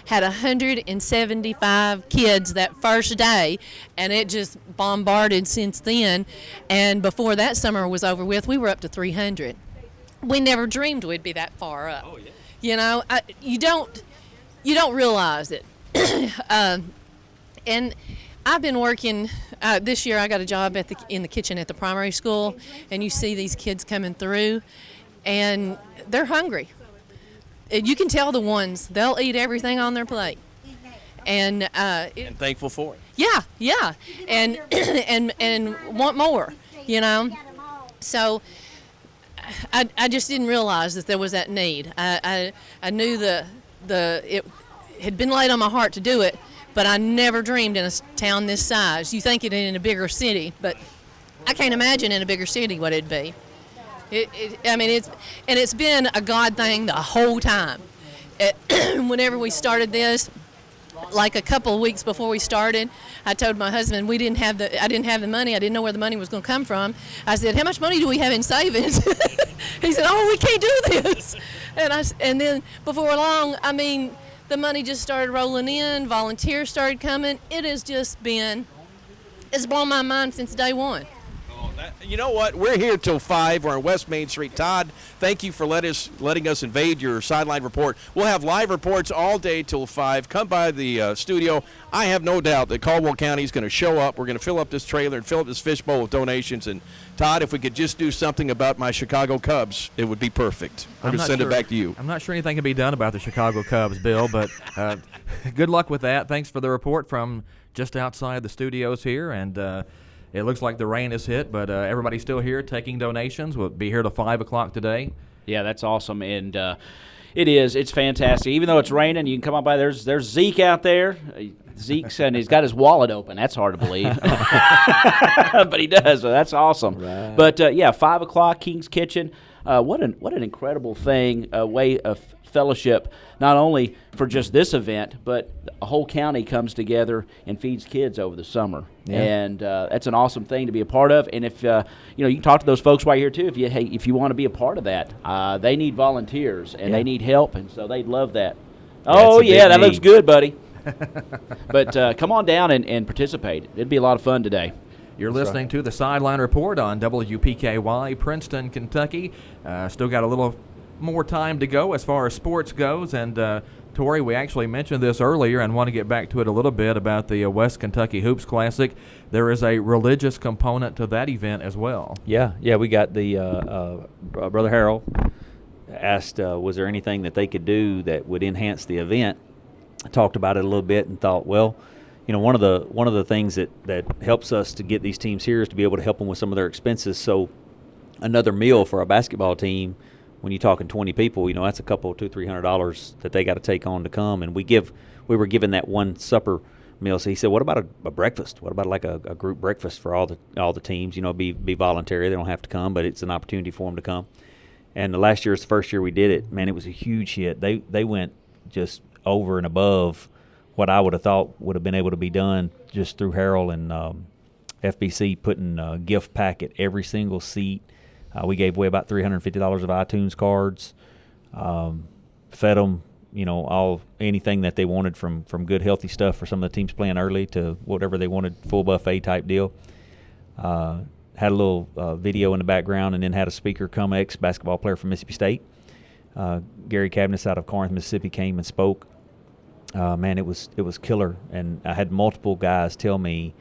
had 175 kids that first day, and it just bombarded since then. And before that summer was over with, we were up to 300. We never dreamed we'd be that far up. Oh, yeah. You don't realize it. And I've been working, this year I got a job in the kitchen at the primary school, and you see these kids coming through, and they're hungry. You can tell the ones, they'll eat everything on their plate. And thankful for it. Yeah, and want more, So I just didn't realize that there was that need. I knew it had been laid on my heart to do it, but I never dreamed in a town this size. You think it in a bigger city, but I can't imagine in a bigger city what it'd be. It's been a God thing the whole time. Whenever we started this, like a couple of weeks before we started, I told my husband I didn't have the money. I didn't know where the money was going to come from. I said, how much money do we have in savings? He said, we can't do this. And then before long, the money just started rolling in. Volunteers started coming. It's blown my mind since day one. You know what? We're here till 5. We're on West Main Street. Todd, thank you for letting us invade your sideline report. We'll have live reports all day till 5. Come by the studio. I have no doubt that Caldwell County is going to show up. We're going to fill up this trailer and fill up this fishbowl with donations. And, Todd, if we could just do something about my Chicago Cubs, it would be perfect. I'm going to send it back to you. I'm not sure anything can be done about the Chicago Cubs, Bill, but good luck with that. Thanks for the report from just outside the studios here. And it looks like the rain has hit, but everybody's still here taking donations. We'll be here till 5 o'clock today. Yeah, that's awesome. And It is. It's fantastic. Even though it's raining, you can come up by. There's Zeke out there. Zeke's and he's got his wallet open. That's hard to believe, but he does. So that's awesome. Right. But 5:00, King's Kitchen. What an incredible thing, a way of fellowship, not only for just this event, but a whole county comes together and feeds kids over the summer. Yeah. And that's an awesome thing to be a part of. And if you can talk to those folks right here too. If you want to be a part of that, they need volunteers and they need help, and so they'd love that. That looks good, buddy. But come on down and participate. It'd be a lot of fun today. You're listening to the Sideline Report on WPKY, Princeton, Kentucky. Still got a little more time to go as far as sports goes. And, Tori, we actually mentioned this earlier and want to get back to it a little bit about the West Kentucky Hoops Classic. There is a religious component to that event as well. Yeah, we got the Brother Harold asked, was there anything that they could do that would enhance the event? I talked about it a little bit and thought, well, one of the things that helps us to get these teams here is to be able to help them with some of their expenses. So another meal for a basketball team, when you're talking 20 people, that's a couple $200-300 that they got to take on to come. And we were given that one supper meal. So he said, what about a breakfast? What about like a group breakfast for all the teams? Be voluntary. They don't have to come, but it's an opportunity for them to come. And the last year is the first year we did it. Man, it was a huge hit. They went just over and above what I would have thought would have been able to be done just through Harold and FBC putting a gift pack at every single seat. We gave away about $350 of iTunes cards, fed them, anything that they wanted from good, healthy stuff for some of the teams playing early to whatever they wanted, full buffet type deal. Had a little video in the background, and then had a speaker come, ex-basketball player from Mississippi State. Gary Cabness out of Corinth, Mississippi, came and spoke. Man, it was killer, and I had multiple guys tell me,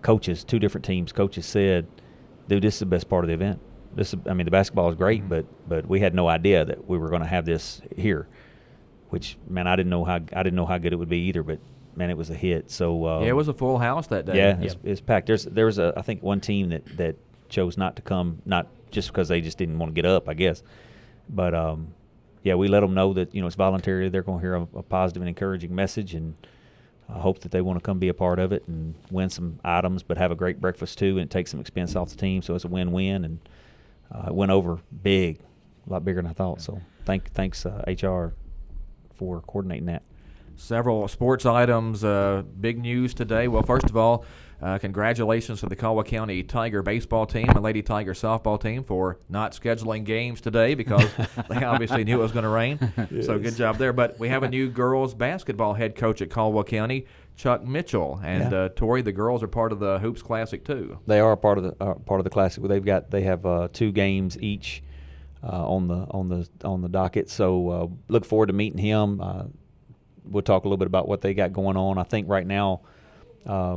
coaches, two different teams, coaches said, dude, this is the best part of the event. The basketball is great, but we had no idea that we were going to have this here. Which, man, I didn't know how good it would be either. But man, it was a hit. So it was a full house that day. Yeah, it's packed. There was I think one team that chose not to come, not just because they just didn't want to get up, I guess, but we let them know that it's voluntary. They're going to hear a positive and encouraging message, and I hope that they want to come be a part of it and win some items, but have a great breakfast too, and take some expense off the team. So it's a win-win, and it went over big, a lot bigger than I thought. So thanks HR for coordinating that. Several sports items, big news today. Well, first of all, congratulations to the Caldwell County Tiger baseball team and Lady Tiger softball team for not scheduling games today because they obviously knew it was going to rain. Yes. So good job there. But we have a new girls basketball head coach at Caldwell County, Chuck Mitchell, and Tori, the girls are part of the Hoops Classic too. They are part of the Classic. They have 2 games each on the docket. So look forward to meeting him. We'll talk a little bit about what they got going on. I think right now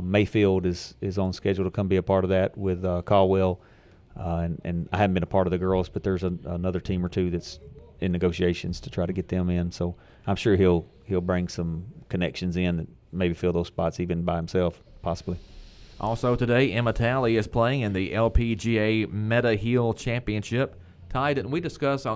Mayfield is on schedule to come be a part of that with Caldwell, and I haven't been a part of the girls, but there's another team or two that's in negotiations to try to get them in. So I'm sure he'll bring some connections in that maybe fill those spots even by himself, possibly. Also today, Emma Talley is playing in the LPGA Meta Heel Championship. Ty, didn't we discuss?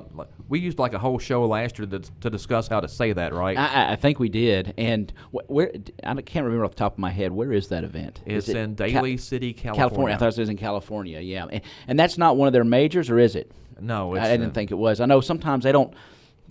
We used like a whole show last year to discuss how to say that, right? I think we did. And where I can't remember off the top of my head. Where is that event? It's in Daly City, California. I thought it was in California. Yeah, and that's not one of their majors, or is it? No, I didn't think it was. I know sometimes they don't.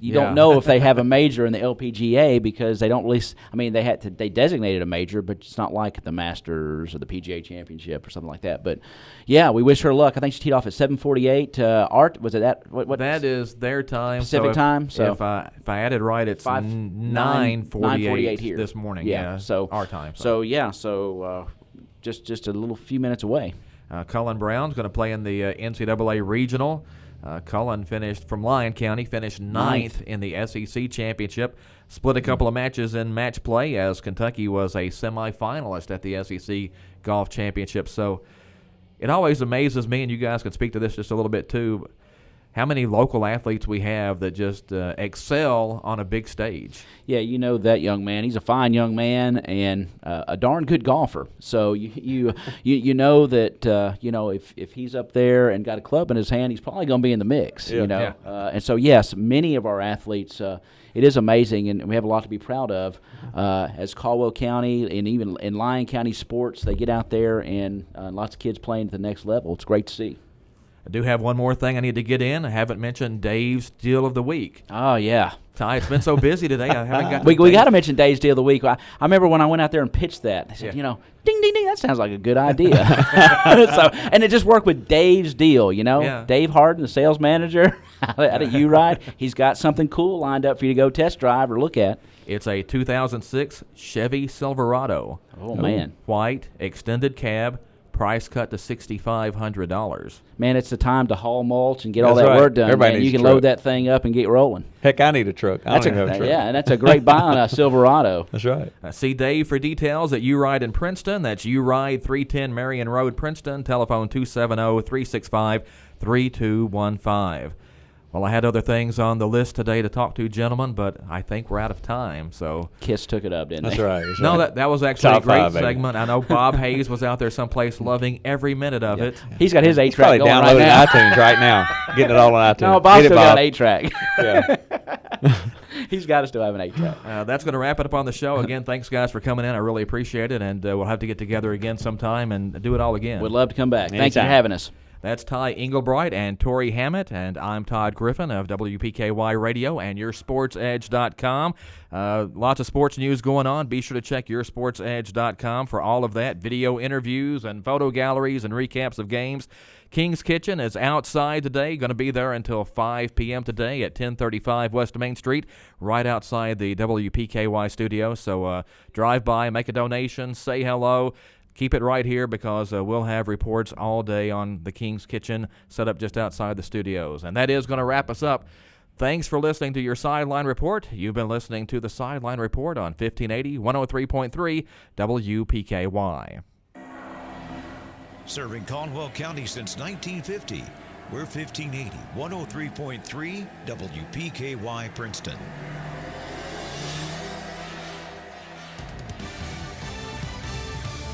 You don't know if they have a major in the LPGA because they don't release. I mean, they designated a major, but it's not like the Masters or the PGA Championship or something like that. But yeah, we wish her luck. I think she teed off at 7:48. Art, was it that? What that is their time, Pacific time. So if I added right, it's 9:48 here this morning. Yeah, so our time. So just a little few minutes away. Cullen Brown's going to play in the NCAA Regional. Cullen finished from Lyon County, finished ninth in the SEC Championship, split a couple of matches in match play as Kentucky was a semifinalist at the SEC Golf Championship. So it always amazes me, and you guys can speak to this just a little bit too, how many local athletes we have that just excel on a big stage. Yeah, you know that young man. He's a fine young man and a darn good golfer. So you know that if he's up there and got a club in his hand, he's probably going to be in the mix. Yeah. And so yes, many of our athletes. It is amazing, and we have a lot to be proud of. As Caldwell County and even in Lyon County sports, they get out there and lots of kids playing at the next level. It's great to see. I do have one more thing I need to get in. I haven't mentioned Dave's Deal of the Week. Oh, yeah. Ty, it's been so busy today. I haven't got we got to mention Dave's Deal of the Week. I remember when I went out there and pitched that. They said, ding, ding, ding, that sounds like a good idea. And it just worked with Dave's Deal, Yeah. Dave Harden, the sales manager out at U-Ride, he's got something cool lined up for you to go test drive or look at. It's a 2006 Chevy Silverado. Oh, man. White, extended cab, price cut to $6,500. Man, it's the time to haul mulch and get all that work done. Everybody man. needs You can a truck. load that thing up and get rolling. Heck, I need a truck. I don't even have a truck. Yeah, and that's a great buy on a Silverado. That's right. See Dave for details at U-Ride in Princeton. That's U-Ride 310 Marion Road, Princeton. Telephone 270-365-3215. Well, I had other things on the list today to talk to, gentlemen, but I think we're out of time. So Kiss took it up, didn't That's they? right. No, that was actually Top a great five, baby. segment. I know Bob Hayes was out there someplace loving every minute of it. He's got his 8-track Probably going right downloading now. iTunes right now. Getting it all on iTunes. No, Bob's Get it, still Bob. got an 8-track. Yeah. He's got to still have an 8-track. That's going to wrap it up on the show. Again, thanks, guys, for coming in. I really appreciate it, and we'll have to get together again sometime and do it all again. We'd love to come back. Thank you for having us. That's Ty Englebright and Tori Hammett, and I'm Todd Griffin of WPKY Radio and YourSportsEdge.com. Lots of sports news going on. Be sure to check YourSportsEdge.com for all of that, video interviews and photo galleries and recaps of games. King's Kitchen is outside today, going to be there until 5 p.m. today at 1035 West Main Street, right outside the WPKY studio. So drive by, make a donation, say hello. Keep it right here because we'll have reports all day on the King's Kitchen set up just outside the studios. And that is going to wrap us up. Thanks for listening to your Sideline Report. You've been listening to the Sideline Report on 1580, 103.3 WPKY. Serving Caldwell County since 1950. We're 1580, 103.3 WPKY Princeton.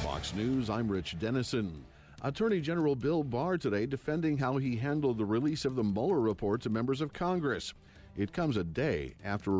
Fox News, I'm Rich Dennison. Attorney General Bill Barr today defending how he handled the release of the Mueller report to members of Congress. It comes a day after a